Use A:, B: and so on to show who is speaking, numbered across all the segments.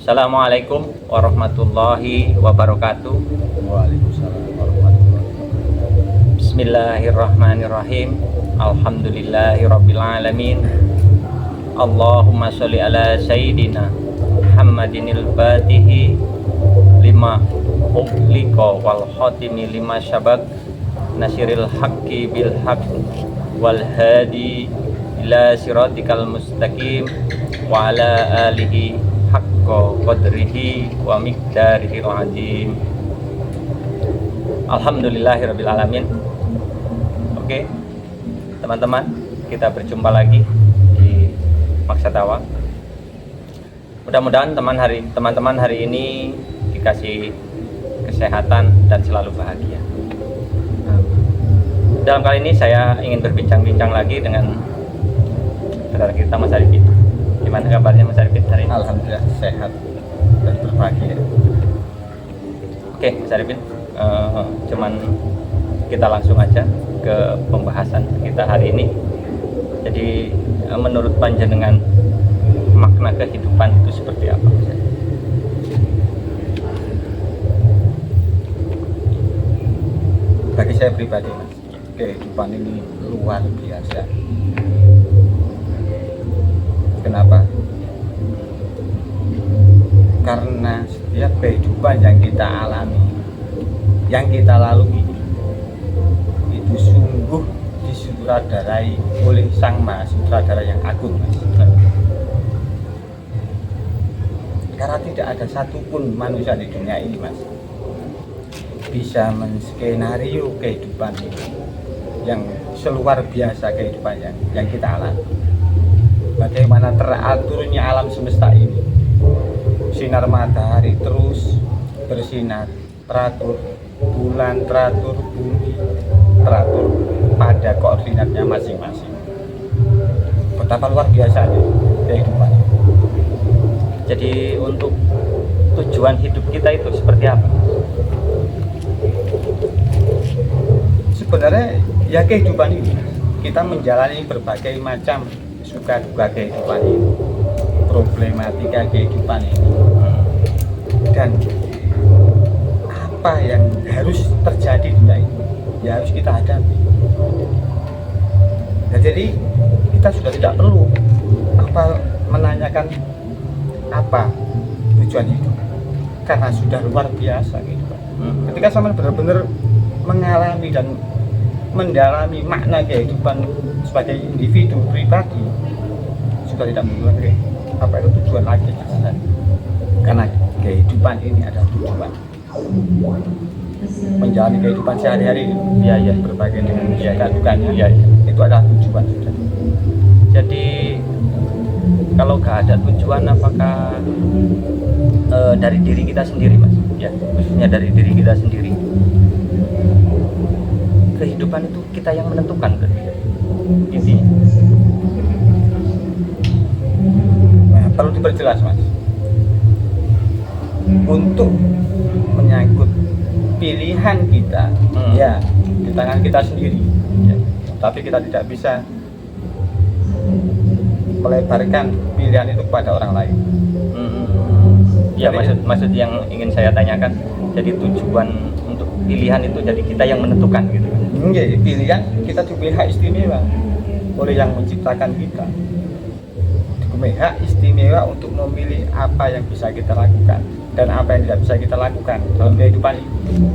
A: Assalamualaikum warahmatullahi wabarakatuh.
B: Waalaikumsalam warahmatullahi wabarakatuh.
A: Bismillahirrahmanirrahim. Alhamdulillahirabbil alamin. Allahumma sholli ala sayyidina Muhammadinil fatihi lima ughliqa wal khatimi lima syabaq nasiril haqqi bil haqq wal hadi ila siratikal mustaqim wa ala alihi haqqa qadrihi wa miqdarihi azim. Alhamdulillahirabbil alamin. Oke, teman-teman, kita berjumpa lagi di Maksatawa. Mudah-mudahan teman-teman hari ini dikasih kesehatan dan selalu bahagia. Dalam kali ini saya ingin berbincang-bincang lagi dengan saudara kita Mas Arifin. Gimana kabarnya Mas Arifin hari ini?
B: Alhamdulillah sehat dan berbahagia.
A: Oke, Mas Arifin, cuman kita langsung aja ke pembahasan kita hari ini. Jadi menurut panjenengan makna kehidupan itu seperti apa?
B: Bagi saya pribadi, Mas, kehidupan ini luar biasa. Kenapa? Karena setiap kehidupan yang kita alami, yang kita lalui, itu sungguh disutradarai oleh Sang Maha Sutradara yang agung, Mas. Karena tidak ada satupun manusia di dunia ini, Mas, bisa menskenario kehidupan ini yang seluar biasa kehidupan yang kita alami. Bagaimana teraturnya alam semesta ini, sinar matahari terus bersinar, teratur, bulan teratur, bumi teratur pada koordinatnya masing-masing. Betapa luar biasanya kehidupan.
A: Jadi untuk tujuan hidup kita itu seperti apa?
B: Sebenarnya ya kehidupan ini, kita menjalani berbagai macam suka duka kehidupan ini, problematika kehidupan ini, dan apa yang harus terjadi di dunia ini ya harus kita hadapi. Nah, jadi kita sudah tidak perlu menanyakan apa tujuan hidup, karena sudah luar biasa gitu. Ketika sama benar-benar mengalami dan mendalami makna kehidupan sebagai individu pribadi, sudah tidak perlu lagi apa itu tujuan lagi, karena kehidupan ini adalah tujuan. Menjalani kehidupan sehari-hari, ya berbagai dengan dukanya, itu adalah tujuan sudah.
A: Jadi kalau nggak ada tujuan, apakah dari diri kita sendiri, Mas? Ya, khususnya dari diri kita sendiri. Kehidupan itu kita yang menentukan, intinya.
B: Nah, perlu diperjelas, Mas. Untuk menyangkut pilihan kita, ya di tangan kita sendiri. Ya. Tapi kita tidak bisa melebarkan pilihan itu kepada orang lain.
A: Ya, maksud yang ingin saya tanyakan, jadi tujuan untuk pilihan itu jadi kita yang menentukan gitu.
B: Jadi pilihan kita diberi hak istimewa oleh yang menciptakan kita. Diberi hak istimewa untuk memilih apa yang bisa kita lakukan dan apa yang tidak bisa kita lakukan dalam kehidupan ini.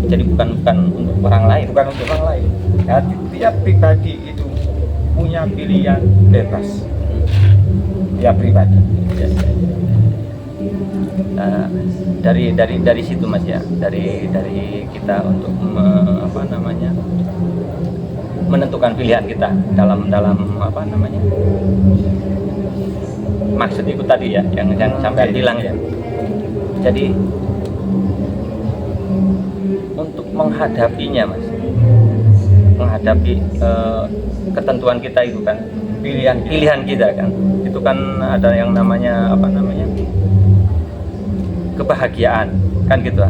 A: Jadi bukan untuk orang lain.
B: Bukan untuk orang lain. Ya, tiap pribadi itu punya pilihan bebas. Ya pribadi.
A: Nah, dari situ, Mas, ya, dari kita untuk menentukan pilihan kita dalam maksud itu tadi ya yang sampai bilang ya. Jadi untuk menghadapinya, Mas, menghadapi ketentuan kita itu kan, pilihan kita kan, itu kan ada yang namanya kebahagiaan kan gitu.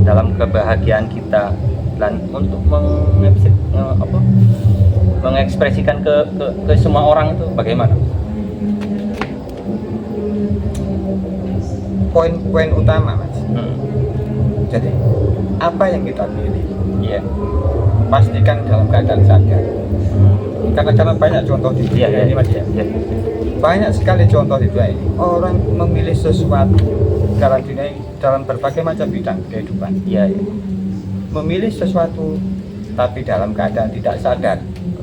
A: Dalam kebahagiaan kita dan untuk mengekspresikan ke semua orang itu bagaimana?
B: poin-poin utama mas. Jadi apa yang kita pilih,
A: Iya.
B: pastikan dalam keadaan sadar. Karena banyak contoh di dunia ini mas ya.
A: Iya.
B: Banyak sekali contoh di dunia ini. Orang memilih sesuatu dalam dunia ini, dalam berbagai macam bidang kehidupan.
A: Iya.
B: Memilih sesuatu tapi dalam keadaan tidak sadar,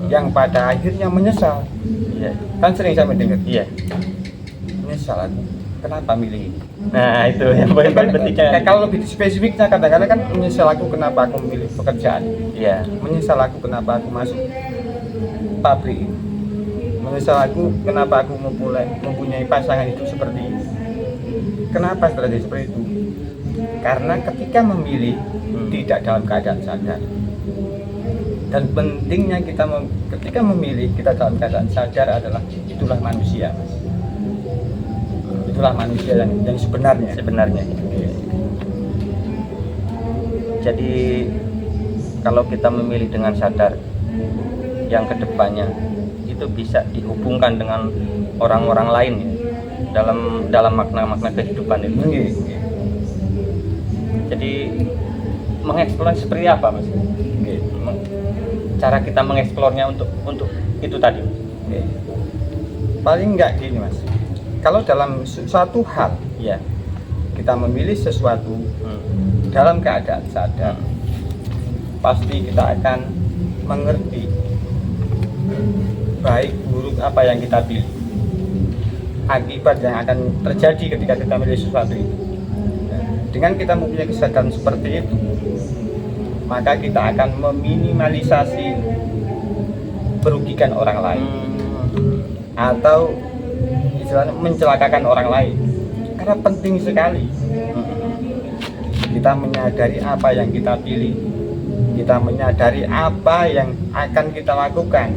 B: yang pada akhirnya menyesal.
A: Iya.
B: Kan sering saya mendengar,
A: Iya.
B: menyesal aku, kenapa milih ini?
A: Nah, itu yang poin-poin pentingnya.
B: Kalau lebih spesifiknya kadang-kadang kan menyesal aku kenapa aku memilih pekerjaan,
A: Iya.
B: menyesal aku kenapa aku masuk pabrik ini, menyesal aku kenapa aku mempunyai pasangan hidup seperti ini. Kenapa strategi seperti itu? Karena ketika memilih tidak dalam keadaan sadar. Dan pentingnya ketika memilih kita dalam keadaan sadar adalah itulah manusia, mas. Itulah manusia yang sebenarnya.
A: Jadi kalau kita memilih dengan sadar, yang kedepannya itu bisa dihubungkan dengan orang-orang lain ya, dalam makna-makna kehidupan itu. Jadi mengeksplor seperti apa mas? Cara kita mengeksplornya untuk itu tadi.
B: Paling enggak gini mas, kalau dalam suatu hal
A: Ya.
B: kita memilih sesuatu dalam keadaan sadar, pasti kita akan mengerti baik buruk apa yang kita pilih, akibat yang akan terjadi ketika kita memilih sesuatu itu. Dengan kita mempunyai kesadaran seperti itu, maka kita akan meminimalisasi merugikan orang lain atau istilahnya mencelakakan orang lain. Karena penting sekali kita menyadari apa yang kita pilih, kita menyadari apa yang akan kita lakukan.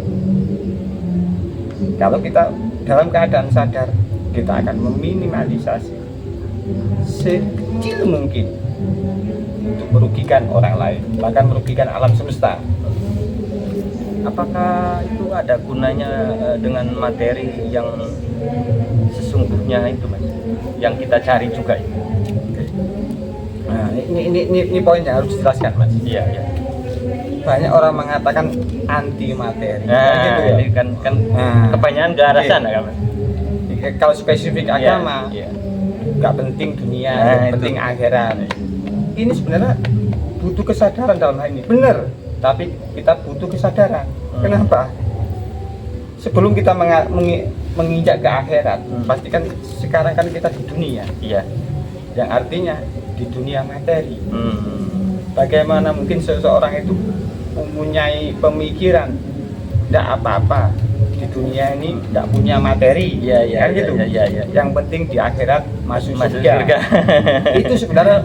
B: Kalau kita dalam keadaan sadar, kita akan meminimalisasi sekecil mungkin untuk merugikan orang lain, bahkan merugikan alam semesta.
A: Apakah itu ada gunanya dengan materi yang sesungguhnya itu mas, yang kita cari juga itu?
B: Nah, ini poin yang harus dijelaskan mas.
A: Iya.
B: Banyak orang mengatakan anti materi.
A: Nah,
B: gitu ya.
A: ini kan kebanyakan ke arah sana kan mas.
B: Kalau spesifik agama,
A: Iya.
B: nggak penting dunia,
A: Nah,
B: penting
A: itu.
B: akhirat. Ini sebenarnya butuh kesadaran dalam hal ini. Benar, tapi kita butuh kesadaran. Kenapa? Sebelum kita menginjak ke akhirat, pastikan sekarang kan kita di dunia.
A: Iya.
B: Yang artinya di dunia materi. Bagaimana mungkin seseorang itu mempunyai pemikiran tidak apa-apa di dunia ini, tidak punya materi,
A: Iya.
B: kan gitu.
A: Iya.
B: Yang penting di akhirat masuk
A: Masuk
B: surga.
A: surga.
B: Itu sebenarnya,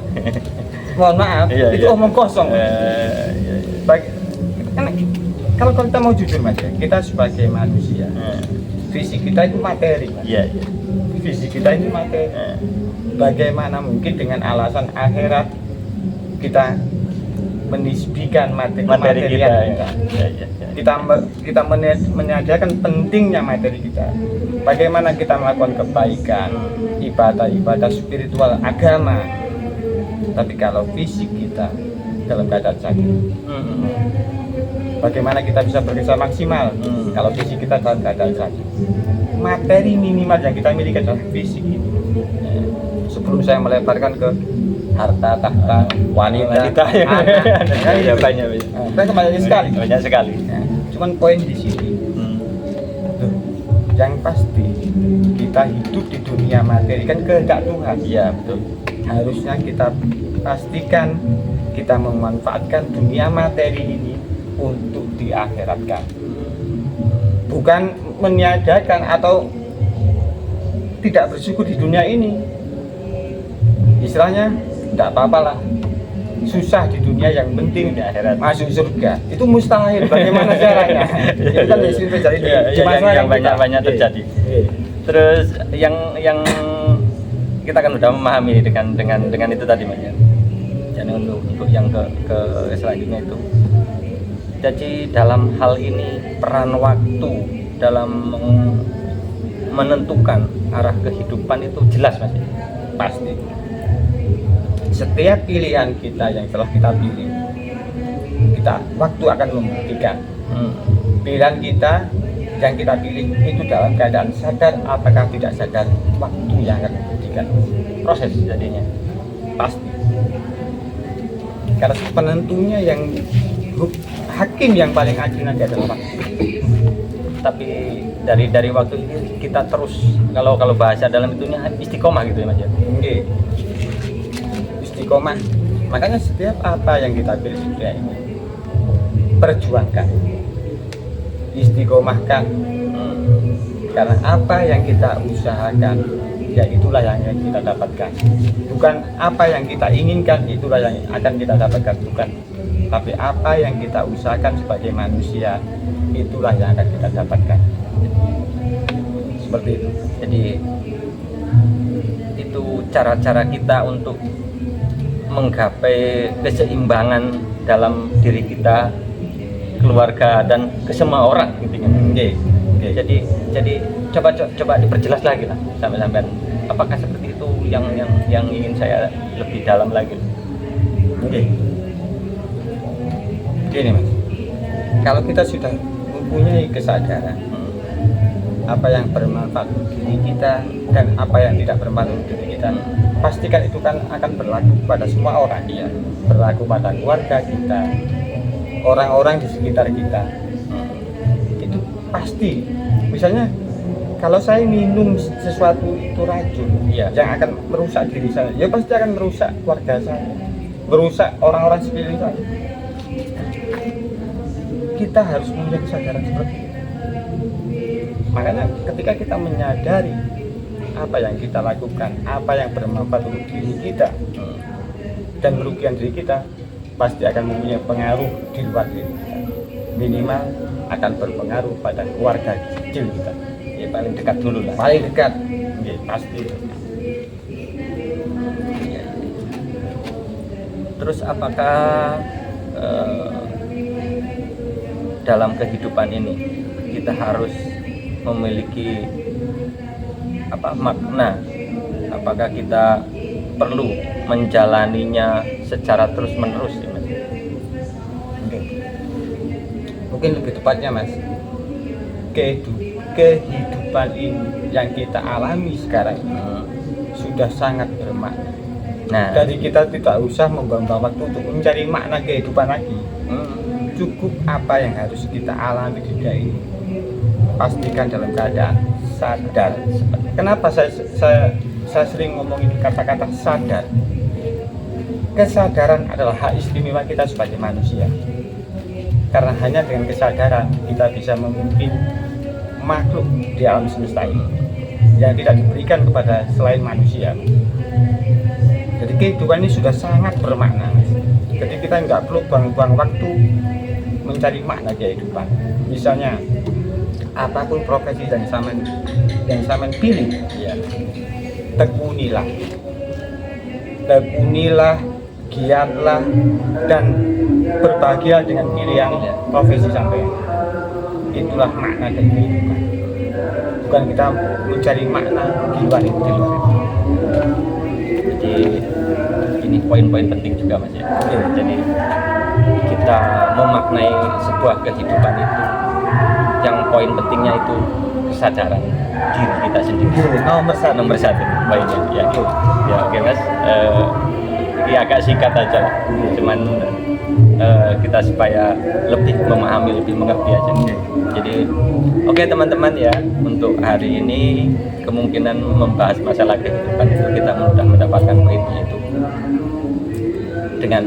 B: mohon maaf,
A: Iya,
B: itu
A: iya.
B: omong kosong.
A: Iya.
B: Kan kalau kita mau jujur mas, kita sebagai manusia, fisik kita itu materi mas.
A: Iya.
B: Fisik kita itu materi. Bagaimana mungkin dengan alasan akhirat kita menisbikan materi
A: Kita.
B: kita.
A: Iya.
B: Kita menyadari pentingnya materi kita. Bagaimana kita melakukan kebaikan, ibadah spiritual, agama. Tapi kalau fisik kita dalam keadaan sakit, bagaimana kita bisa bekerja maksimal kalau fisik kita dalam keadaan sakit? Materi minimal yang kita miliki adalah fisik ini. Sebelum saya melebarkan ke harta, tahta, wanita,
A: Ya, banyak.
B: banyak sekali.
A: Banyak sekali.
B: Nah, cuman poin di sini, yang pasti kita hidup di dunia materi kan kehendak Tuhan.
A: Iya, betul.
B: Harusnya kita pastikan kita memanfaatkan dunia materi ini untuk diakhiratkan, bukan meniadakan atau tidak bersyukur di dunia ini. Istilahnya tidak apa-apalah, susah di dunia, yang penting
A: Di akhirat.
B: masuk surga. Itu mustahil, bagaimana caranya? Itu kan sering terjadi di
A: yang banyak terjadi. Terus yang kita kan udah memahami dengan itu tadi mas ya. Jadi untuk yang ke selanjutnya itu. Jadi dalam hal ini peran waktu dalam menentukan arah kehidupan itu jelas mas.
B: pasti. Setiap pilihan kita yang telah kita pilih, waktu akan membuktikan. Pilihan kita yang kita pilih itu dalam keadaan sadar apakah tidak sadar, waktu yang akan membuktikan. Proses jadinya pasti. Karena penentunya yang hakim yang paling adil nanti adalah waktu.
A: Tapi dari waktu ini kita terus, kalau bahasa dalam itunya istiqomah gitu ya Mas ya.
B: Oke. Istiqomah. Makanya setiap apa yang kita pilih di dunia ini perjuangkan, istiqomahkan. Karena apa yang kita usahakan, ya itulah yang kita dapatkan. Bukan apa yang kita inginkan, itulah yang akan kita dapatkan, bukan. Tapi apa yang kita usahakan sebagai manusia, itulah yang akan kita dapatkan. Seperti itu.
A: Jadi itu cara-cara kita untuk menggapai keseimbangan dalam diri kita, keluarga, dan ke semua orang intinya. Jadi coba diperjelas lagi lah sampai apakah seperti itu yang ingin saya lebih dalam lagi.
B: Gini Mas, kalau kita sudah mempunyai kesadaran apa yang bermanfaat untuk diri kita dan apa yang tidak bermanfaat untuk diri kita, pastikan itu kan akan berlaku pada semua orang, ya, berlaku pada keluarga kita, orang-orang di sekitar kita. Itu pasti. Misalnya kalau saya minum sesuatu itu racun,
A: ya,
B: yang akan merusak diri saya, ya pasti akan merusak keluarga saya, merusak orang-orang sekeliling saya. Kita harus punya kesadaran seperti itu. Makanya ketika kita menyadari apa yang kita lakukan, apa yang bermanfaat untuk diri kita dan merugikan diri kita, pasti akan mempunyai pengaruh di luar diri kita. Minimal akan berpengaruh pada keluarga kecil kita.
A: Ya, paling dekat dulu lah.
B: Paling dekat, ya, pasti.
A: Terus apakah dalam kehidupan ini kita harus memiliki makna? Apakah kita perlu menjalaninya secara terus-menerus ya, Mas?
B: Mungkin lebih tepatnya Mas, kehidupan ini yang kita alami sekarang sudah sangat bermakna.
A: Nah,
B: dari kita tidak usah membuang waktu untuk mencari makna kehidupan lagi. Cukup apa yang harus kita alami di dunia ini, pastikan dalam keadaan sadar. Kenapa saya sering ngomongin kata-kata sadar? Kesadaran adalah hak istimewa kita sebagai manusia. Karena hanya dengan kesadaran kita bisa memimpin makhluk di alam semesta ini yang tidak diberikan kepada selain manusia. Jadi kehidupan ini sudah sangat bermakna. Jadi kita nggak perlu buang-buang waktu mencari makna kehidupan. Misalnya apapun profesi yang sama pilih, ya, tekunilah, giatlah, dan berbahagia dengan pilihan profesi sampai. Itulah makna dari kehidupan. Bukan kita mencari makna di luar itu.
A: Jadi ini poin-poin penting juga Mas ya. Jadi kita memaknai sebuah kehidupan itu, yang poin pentingnya itu kesadaran diri kita sendiri. Nomor satu poinnya. Ya oke Mas. Ini agak singkat aja, cuman kita supaya lebih memahami, lebih mengerti aja. Jadi oke teman-teman ya, untuk hari ini kemungkinan membahas masalah kehidupan itu kita mudah mendapatkan poinnya itu dengan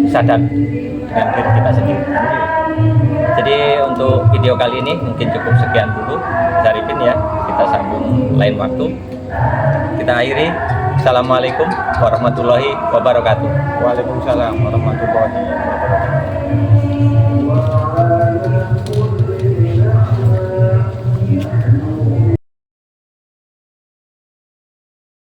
A: sadar dengan diri kita sendiri. Jadi untuk video kali ini mungkin cukup sekian dulu Mas Arifin ya, kita sambung lain waktu. Kita akhiri. Assalamualaikum warahmatullahi wabarakatuh.
B: Waalaikumsalam warahmatullahi wabarakatuh.